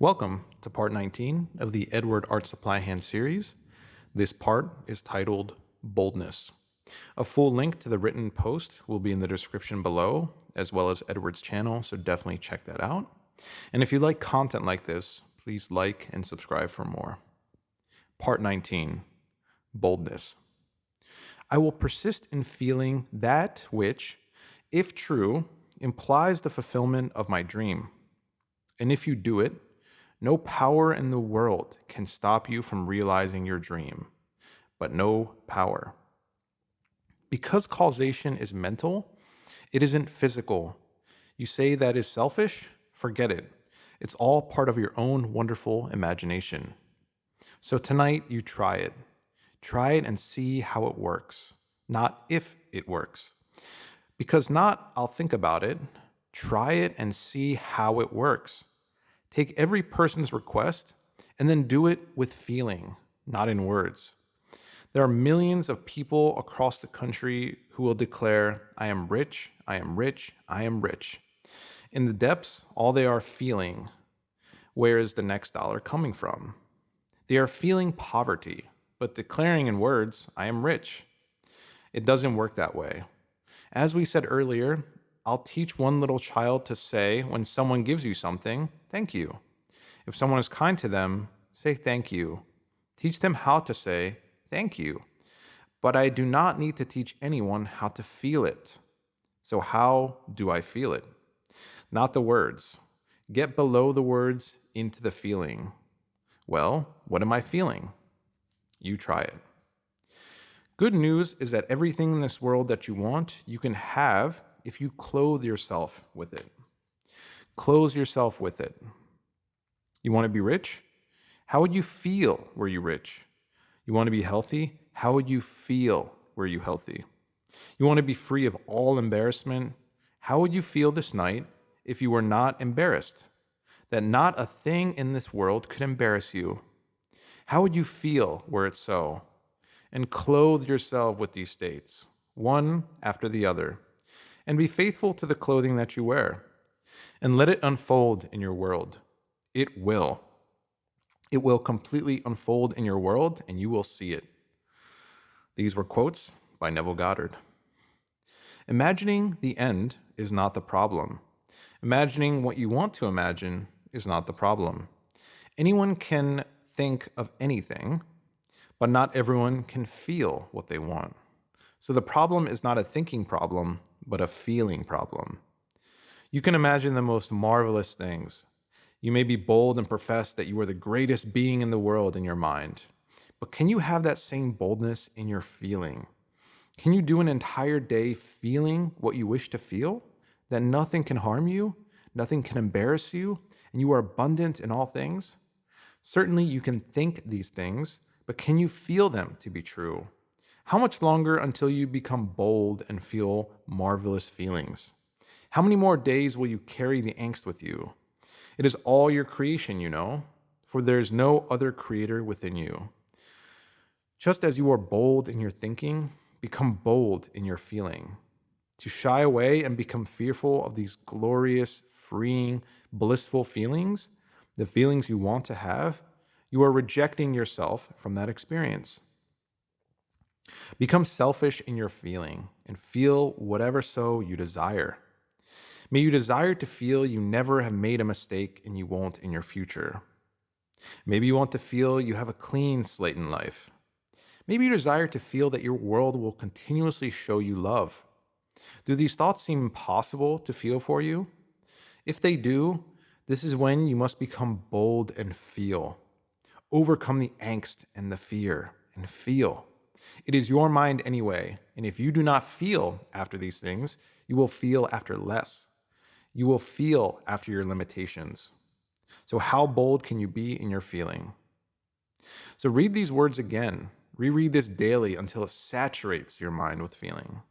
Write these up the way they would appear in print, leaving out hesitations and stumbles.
Welcome to part 19 of the Edwardartsupplyhands series. This part is titled Boldness. A full link to the written post will be in the description below, as well as Edward's channel, so definitely check that out. And if you like content like this, please like and subscribe for more. Part 19, Boldness. I will persist in feeling that which, if true, implies the fulfillment of my dream. And if you do it, no power in the world can stop you from realizing your dream, but no power. Because causation is mental, it isn't physical. You say that is selfish? Forget it. It's all part of your own wonderful imagination. So tonight you try it. Try it and see how it works, not if it works. Because not I'll think about it, try it and see how it works. Take every person's request and then do it with feeling, not in words. There are millions of people across the country who will declare, I am rich, I am rich, I am rich. In the depths, all they are feeling, where is the next dollar coming from? They are feeling poverty, but declaring in words, I am rich. It doesn't work that way. As we said earlier, I'll teach one little child to say when someone gives you something, thank you. If someone is kind to them, say thank you. Teach them how to say thank you. But I do not need to teach anyone how to feel it. So how do I feel it? Not the words. Get below the words into the feeling. Well, what am I feeling? You try it. Good news is that everything in this world that you want, you can have if you clothe yourself with it. Clothe yourself with it. You want to be rich? How would you feel were you rich? You want to be healthy? How would you feel were you healthy? You want to be free of all embarrassment? How would you feel this night if you were not embarrassed? That not a thing in this world could embarrass you. How would you feel were it so? And clothe yourself with these states, one after the other. And be faithful to the clothing that you wear, and let it unfold in your world. It will. It will completely unfold in your world, and you will see it. These were quotes by Neville Goddard. Imagining the end is not the problem. Imagining what you want to imagine is not the problem. Anyone can think of anything, but not everyone can feel what they want. So the problem is not a thinking problem, but a feeling problem. You can imagine the most marvelous things. You may be bold and profess that you are the greatest being in the world in your mind. But can you have that same boldness in your feeling? Can you do an entire day feeling what you wish to feel? That nothing can harm you, nothing can embarrass you, and you are abundant in all things? Certainly you can think these things, but can you feel them to be true? How much longer until you become bold and feel marvelous feelings? How many more days will you carry the angst with you? It is all your creation, you know, for there is no other creator within you. Just as you are bold in your thinking, become bold in your feeling. To shy away and become fearful of these glorious, freeing, blissful feelings, the feelings you want to have, you are rejecting yourself from that experience. Become selfish in your feeling and feel whatever so you desire. May you desire to feel you never have made a mistake and you won't in your future. Maybe you want to feel you have a clean slate in life. Maybe you desire to feel that your world will continuously show you love. Do these thoughts seem impossible to feel for you? If they do, this is when you must become bold and feel. Overcome the angst and the fear and feel. It is your mind anyway, and if you do not feel after these things, you will feel after less. You will feel after your limitations. So how bold can you be in your feeling? So read these words again. Reread this daily until it saturates your mind with feeling.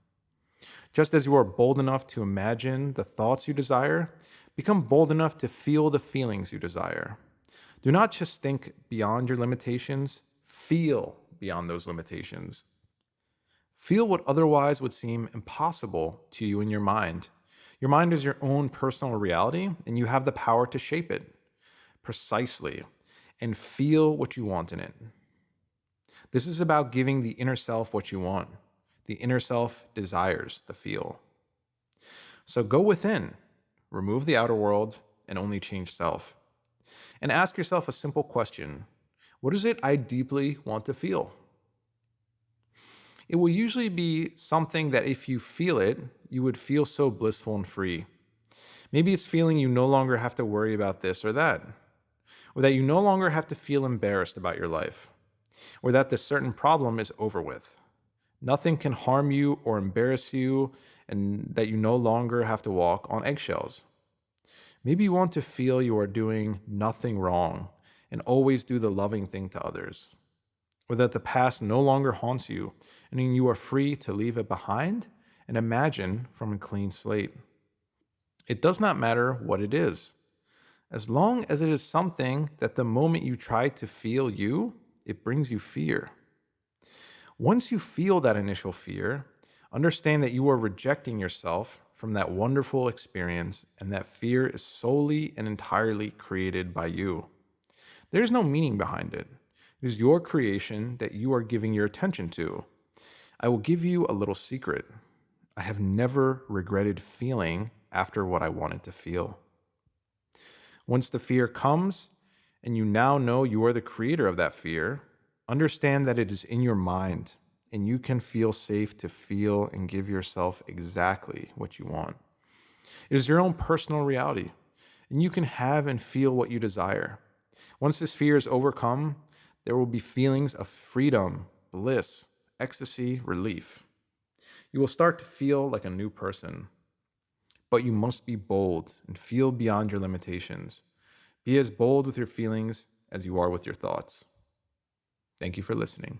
Just as you are bold enough to imagine the thoughts you desire, become bold enough to feel the feelings you desire. Do not just think beyond your limitations, feel beyond those limitations. Feel what otherwise would seem impossible to you in your mind. Your mind is your own personal reality, and you have the power to shape it. precisely and feel what you want in it. This is about giving the inner self what you want. The inner self desires the feel. So go within, remove the outer world, and only change self. And ask yourself a simple question. What is it I deeply want to feel? It will usually be something that if you feel it, you would feel so blissful and free. Maybe it's feeling you no longer have to worry about this or that, or that you no longer have to feel embarrassed about your life, or that this certain problem is over with. Nothing can harm you or embarrass you, and that you no longer have to walk on eggshells. Maybe you want to feel you are doing nothing wrong and always do the loving thing to others, or that the past no longer haunts you and you are free to leave it behind and imagine from a clean slate. It does not matter what it is, as long as it is something that the moment you try to feel you, it brings you fear. Once you feel that initial fear, understand that you are rejecting yourself from that wonderful experience and that fear is solely and entirely created by you. There is no meaning behind it. It is your creation that you are giving your attention to. I will give you a little secret. I have never regretted feeling after what I wanted to feel. Once the fear comes, and you now know you are the creator of that fear, understand that it is in your mind, and you can feel safe to feel and give yourself exactly what you want. It is your own personal reality, and you can have and feel what you desire. Once this fear is overcome, there will be feelings of freedom, bliss, ecstasy, relief. You will start to feel like a new person. But you must be bold and feel beyond your limitations. Be as bold with your feelings as you are with your thoughts. Thank you for listening.